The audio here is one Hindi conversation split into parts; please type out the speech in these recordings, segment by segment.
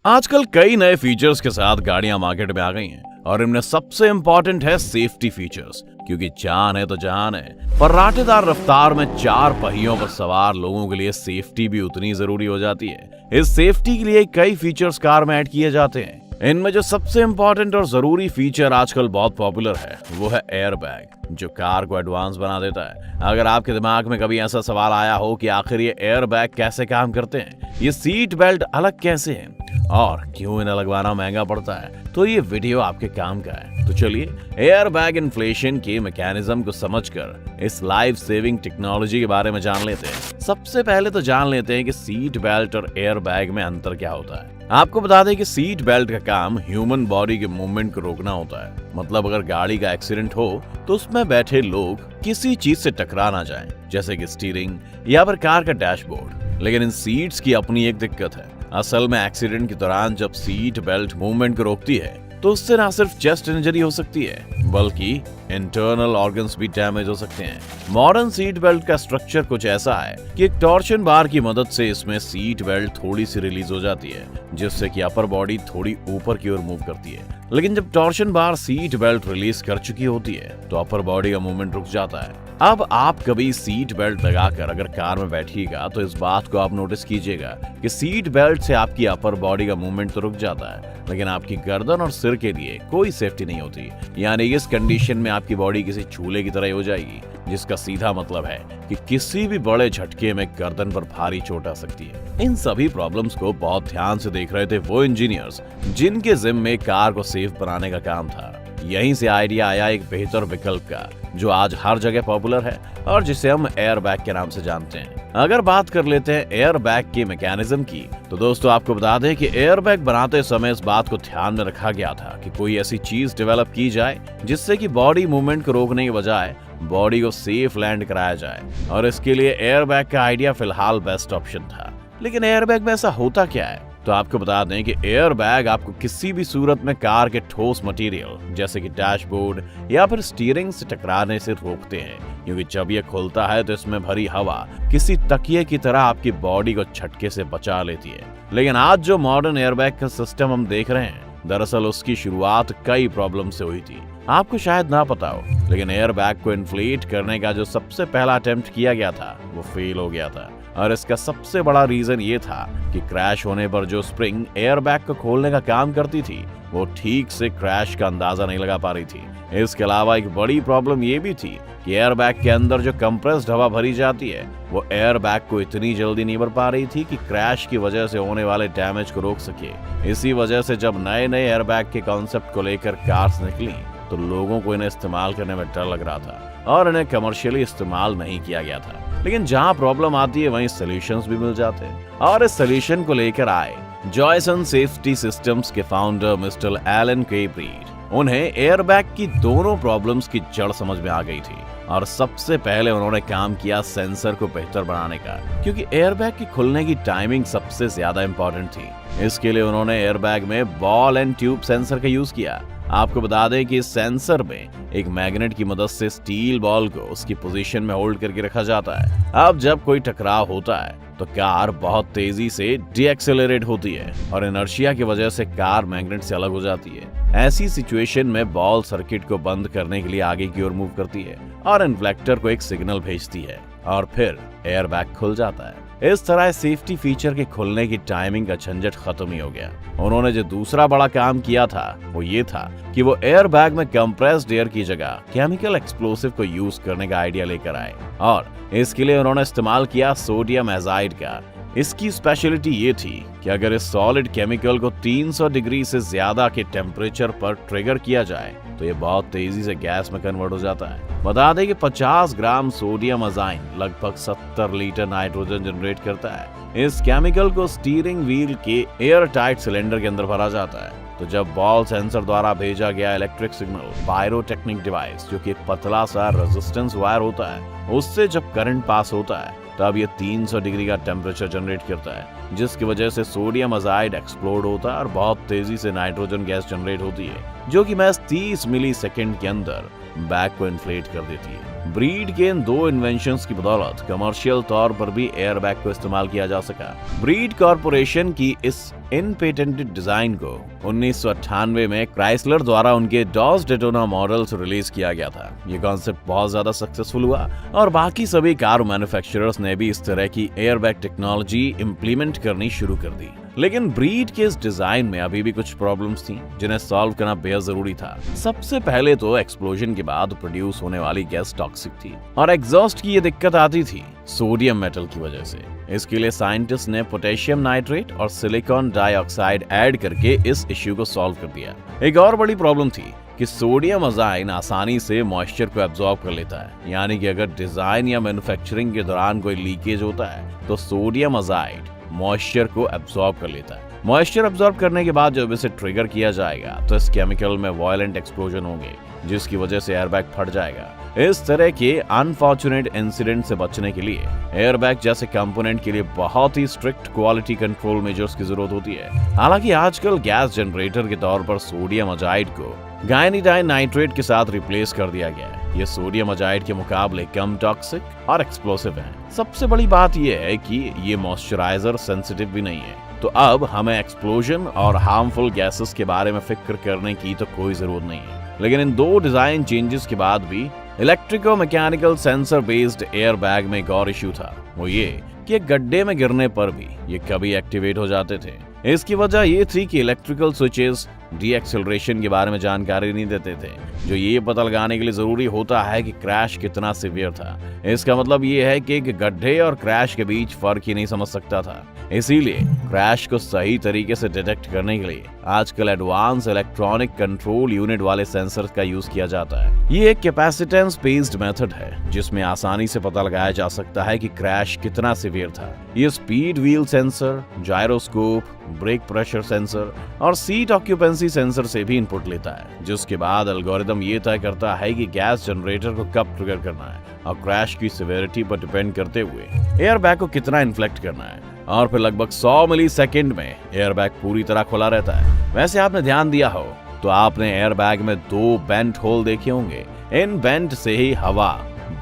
आजकल कई नए फीचर्स के साथ गाड़ियां मार्केट में आ गई हैं और इनमें सबसे इंपॉर्टेंट है सेफ्टी फीचर्स, क्योंकि जान है तो जहान है। पर्राटेदार रफ्तार में चार पहियों पर सवार लोगों के लिए सेफ्टी भी उतनी जरूरी हो जाती है। इस सेफ्टी के लिए कई फीचर्स कार में ऐड किए जाते हैं। इनमें जो सबसे इंपॉर्टेंट और जरूरी फीचर आजकल बहुत पॉपुलर है वो है एयर बैग, जो कार को एडवांस बना देता है। अगर आपके दिमाग में कभी ऐसा सवाल आया हो कि आखिर ये एयर बैग कैसे काम करते हैं, ये सीट बेल्ट अलग कैसे हैं और क्यों इन्हें लगवाना महंगा पड़ता है, तो ये वीडियो आपके काम का है। तो चलिए एयर बैग इन्फ्लेशन के मैकेनिज्म को समझकर इस लाइफ सेविंग टेक्नोलॉजी के बारे में जान लेते हैं। सबसे पहले तो जान लेते हैं कि सीट बेल्ट और एयर बैग में अंतर क्या होता है। आपको बता दें कि सीट बेल्ट का काम ह्यूमन बॉडी के मूवमेंट को रोकना होता है। मतलब अगर गाड़ी का एक्सीडेंट हो तो उसमें बैठे लोग किसी चीज से टकरा ना जाएं, जैसे कि स्टीयरिंग या फिर कार का डैशबोर्ड। लेकिन इन सीट्स की अपनी एक दिक्कत है। असल में एक्सीडेंट के दौरान जब सीट बेल्ट मूवमेंट को रोकती है तो उससे ना सिर्फ चेस्ट इंजरी हो सकती है बल्कि इंटरनल ऑर्गन्स भी डैमेज हो सकते हैं। मॉडर्न सीट बेल्ट का स्ट्रक्चर कुछ ऐसा है कि एक टॉर्शन बार की मदद से इसमें सीट बेल्ट थोड़ी सी रिलीज हो जाती है, जिससे कि अपर बॉडी थोड़ी ऊपर की ओर मूव करती है। लेकिन जब टॉर्शन बार सीट बेल्ट रिलीज कर चुकी होती है तो अपर बॉडी का मूवमेंट रुक जाता है। अब आप कभी सीट बेल्ट लगाकर अगर कार में बैठिएगा तो इस बात को आप नोटिस कीजिएगा कि सीट बेल्ट से आपकी अपर बॉडी का मूवमेंट तो रुक जाता है, लेकिन आपकी गर्दन और सिर के लिए कोई सेफ्टी नहीं होती। यानी इस कंडीशन में आपकी बॉडी किसी चूल्हे की तरह हो जाएगी, जिसका सीधा मतलब है कि किसी भी बड़े झटके में गर्दन पर भारी चोट आ सकती है। इन सभी प्रॉब्लम्स को बहुत ध्यान से देख रहे थे वो इंजीनियर्स जिनके जिम्मे कार को सेफ बनाने का काम था। यहीं से आइडिया आया एक बेहतर विकल्प का, जो आज हर जगह पॉपुलर है और जिसे हम एयर बैग के नाम से जानते हैं। अगर बात कर लेते हैं एयर बैग के मैकेनिज्म की, तो दोस्तों आपको बता दें कि एयर बैग बनाते समय इस बात को ध्यान में रखा गया था कि कोई ऐसी चीज डेवलप की जाए जिससे कि बॉडी मूवमेंट को रोकने के बजाय बॉडी को सेफ लैंड कराया जाए, और इसके लिए एयर बैग का आइडिया फिलहाल बेस्ट ऑप्शन था। लेकिन एयर बैग में ऐसा होता क्या है, तो आपको बता दें कि एयर बैग आपको किसी भी सूरत में कार के ठोस मटेरियल जैसे कि डैशबोर्ड या फिर स्टीयरिंग से टकराने से रोकते हैं, क्योंकि जब ये खुलता है तो इसमें भरी हवा किसी तकिए की तरह आपकी बॉडी को झटके से बचा लेती है। लेकिन आज जो मॉडर्न एयर बैग का सिस्टम हम देख रहे हैं, दरअसल उसकी शुरुआत कई प्रॉब्लम से हुई थी। आपको शायद ना पता हो, लेकिन एयर बैग को इन्फ्लेट करने का जो सबसे पहला अटेम्प्ट किया गया था वो फेल हो गया था, और इसका सबसे बड़ा रीजन ये था कि क्रैश होने पर जो स्प्रिंग एयर बैग को खोलने का काम करती थी वो ठीक से क्रैश का अंदाजा नहीं लगा पा रही थी। इसके अलावा एक बड़ी प्रॉब्लम ये भी थी कि एयर बैग के अंदर जो कंप्रेस्ड हवा भरी जाती है वो एयर बैग को इतनी जल्दी नहीं भर पा रही थी कि क्रैश की वजह से होने वाले डैमेज को रोक सके। इसी वजह से जब नए नए एयर बैग के कॉन्सेप्ट को लेकर कार्स निकली तो लोगों को इन्हें इस्तेमाल करने में डर लग रहा था और इन्हें कमर्शियली इस्तेमाल नहीं किया गया था। लेकिन जहां प्रॉब्लम आती है वहीं सॉल्यूशंस भी मिल जाते हैं, और इस सॉल्यूशन को लेकर आए जॉयसन सेफ्टी सिस्टम्स के फाउंडर मिस्टर एलन के ब्रीड। उन्हें एयर बैग की दोनों प्रॉब्लम्स की जड़ समझ में आ गई थी, और सबसे पहले उन्होंने काम किया सेंसर को बेहतर बनाने का, क्योंकि एयर बैग की खुलने की टाइमिंग सबसे ज्यादा इंपॉर्टेंट थी। इसके लिए उन्होंने एयर बैग में बॉल एंड ट्यूब सेंसर का यूज किया। आपको बता दें कि इस सेंसर में एक मैग्नेट की मदद से स्टील बॉल को उसकी पोजीशन में होल्ड करके रखा जाता है। अब जब कोई टकराव होता है तो कार बहुत तेजी से डीएक्सेलरेट होती है और इनर्शिया की वजह से कार मैग्नेट से अलग हो जाती है। ऐसी सिचुएशन में बॉल सर्किट को बंद करने के लिए आगे की ओर मूव करती है और इन्फ्लेक्टर को एक सिग्नल भेजती है, और फिर एयर बैग खुल जाता है। इस तरह सेफ्टी फीचर के खुलने की टाइमिंग का झंझट खत्म ही हो गया। उन्होंने जो दूसरा बड़ा काम किया था वो ये था कि वो एयर बैग में कंप्रेस्ड एयर की जगह केमिकल एक्सप्लोसिव को यूज करने का आइडिया लेकर आए, और इसके लिए उन्होंने इस्तेमाल किया सोडियम एजाइड का। इसकी स्पेशलिटी ये थी कि अगर इस सॉलिड केमिकल को 300 डिग्री से ज्यादा के टेम्परेचर पर ट्रिगर किया जाए तो ये बहुत तेजी से गैस में कन्वर्ट हो जाता है। बता दें कि 50 ग्राम सोडियम अजाइन लगभग 70 लीटर नाइट्रोजन जनरेट करता है। इस केमिकल को स्टीयरिंग व्हील के एयर टाइट सिलेंडर के अंदर भरा जाता है, तो जब बॉल सेंसर द्वारा भेजा गया इलेक्ट्रिक सिग्नल पायरोटेक्निक डिवाइस, जो कि एक पतला सा रेजिस्टेंस वायर होता है, उससे जब करंट पास होता है तब ये 300 डिग्री का टेम्परेचर जनरेट करता है, जिसकी वजह से सोडियम अजाइड एक्सप्लोड होता है और बहुत तेजी से नाइट्रोजन गैस जनरेट होती है, जो कि महज 30 मिली सेकेंड के अंदर बैग को इन्फ्लेट कर देती है। ब्रीड के इन 2 इन्वेंशंस की बदौलत कमर्शियल तौर पर भी एयरबैग को इस्तेमाल किया जा सका। ब्रीड कॉर्पोरेशन की इस इन पेटेंटेड डिजाइन को 1998 में क्राइसलर द्वारा उनके डॉस डेटोना मॉडल से रिलीज किया गया था। ये कॉन्सेप्ट बहुत ज्यादा सक्सेसफुल हुआ और बाकी सभी कार मैन्युफैक्चरर्स ने भी इस तरह की एयरबैग टेक्नोलॉजी इंप्लीमेंट करनी शुरू कर दी। लेकिन ब्रीड के इस डिजाइन में अभी भी कुछ प्रॉब्लम्स थी जिन्हें सॉल्व करना बेहद जरूरी था। सबसे पहले तो एक्सप्लोजन के बाद प्रोड्यूस होने वाली गैस टॉक्सिक थी और एग्जॉस्ट की ये दिक्कत आती थी सोडियम मेटल की वजह से। इसके लिए साइंटिस्ट ने पोटेशियम नाइट्रेट और सिलिकॉन डाइऑक्साइड ऐड करके इस इश्यू को सॉल्व कर दिया। एक और बड़ी प्रॉब्लम थी कि सोडियम अजाइन आसानी से मॉइस्चर को एब्जॉर्ब कर लेता है, यानी कि अगर डिजाइन या मैन्युफैक्चरिंग के दौरान कोई लीकेज होता है तो सोडियम अजाइड मॉइस्चर को एब्जॉर्ब कर लेता है। मॉइस्चर एब्जॉर्ब करने के बाद जब इसे ट्रिगर किया जाएगा तो इस केमिकल में वायलेंट एक्सप्लोजन होंगे जिसकी वजह से एयरबैग फट जाएगा। इस तरह के अनफॉर्चुनेट इंसिडेंट से बचने के लिए एयरबैग जैसे कंपोनेंट के लिए बहुत ही स्ट्रिक्ट क्वालिटी कंट्रोल मेजर्स की जरूरत होती है। हालांकि आजकल गैस जनरेटर के तौर पर सोडियम अजाइड को गायनीडाइन नाइट्रेट के साथ रिप्लेस कर दिया गया है। ये सोडियम अजाइड के मुकाबले कम टॉक्सिक और एक्सप्लोसिव है। सबसे बड़ी बात यह है कि ये मॉइस्चराइजर सेंसिटिव भी नहीं है, तो अब हमें एक्सप्लोजन और हार्मफुल गैसेस के बारे में फिक्र करने की तो कोई जरूरत नहीं है। लेकिन इन 2 डिजाइन चेंजेस के बाद भी इलेक्ट्रिको मैकेनिकल सेंसर बेस्ड एयरबैग में एक और इश्यू था। वो ये कि गड्ढे में गिरने पर भी ये कभी एक्टिवेट हो जाते थे। इसकी वजह ये थी कि इलेक्ट्रिकल स्विचेस डी एक्सेलरेशन के बारे में जानकारी नहीं देते थे, जो ये पता लगाने के लिए जरूरी होता है कि क्रैश कितना सीवियर था। इसका मतलब ये है कि एक गड्ढे और क्रैश के बीच फर्क ही नहीं समझ सकता था। इसीलिए क्रैश को सही तरीके से डिटेक्ट करने के लिए आजकल एडवांस इलेक्ट्रॉनिक कंट्रोल यूनिट वाले सेंसर्स का यूज किया जाता है। ये एक कैपेसिटेंस बेस्ड मेथड है जिसमें आसानी से पता लगाया जा सकता है कि क्रैश कितना सीवियर था। ये speed wheel sensor, gyroscope, brake pressure sensor और सीट ऑक्यूपेंसी सेंसर से भी इनपुट लेता है, जिसके बाद एल्गोरिदम ये तय करता है कि गैस जनरेटर को कब ट्रिगर करना है और क्रैश की सिवियरिटी पर डिपेंड करते हुए एयरबैग को कितना इन्फ्लेक्ट करना है। और फिर लगभग 100 मिलीसेकंड में एयरबैग पूरी तरह खुला रहता है। वैसे आपने ध्यान दिया हो तो आपने एयरबैग में 2 बेंट होल देखे होंगे। इन बेंट से ही हवा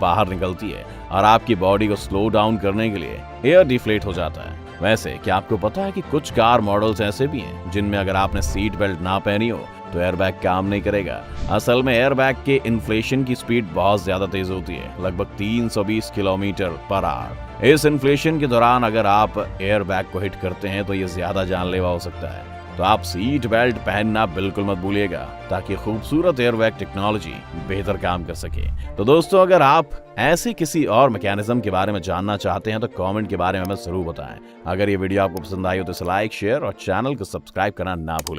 बाहर निकलती है और आपकी बॉडी को स्लो डाउन करने के लिए एयर डिफ्लेट हो जाता है। वैसे क्या आपको पता है कि कुछ कार मॉडल्स ऐसे भी हैं जिनमें अगर आपने सीट बेल्ट ना पहनी हो तो एयरबैग काम नहीं करेगा। असल में एयरबैग के इन्फ्लेशन की स्पीड बहुत ज्यादा तेज होती है, लगभग 320 किलोमीटर पर आवर। इस इन्फ्लेशन के दौरान अगर आप एयरबैग को हिट करते हैं तो ये ज्यादा जानलेवा हो सकता है। तो आप सीट बेल्ट पहनना बिल्कुल मत भूलिएगा ताकि खूबसूरत एयरबैग टेक्नोलॉजी बेहतर काम कर सके। तो दोस्तों, अगर आप ऐसे किसी और मैकेनिज्म के बारे में जानना चाहते हैं तो कमेंट के बारे में हमें जरूर बताएं। अगर ये वीडियो आपको पसंद आई हो तो इसे लाइक, शेयर और चैनल को सब्सक्राइब करना ना भूलें।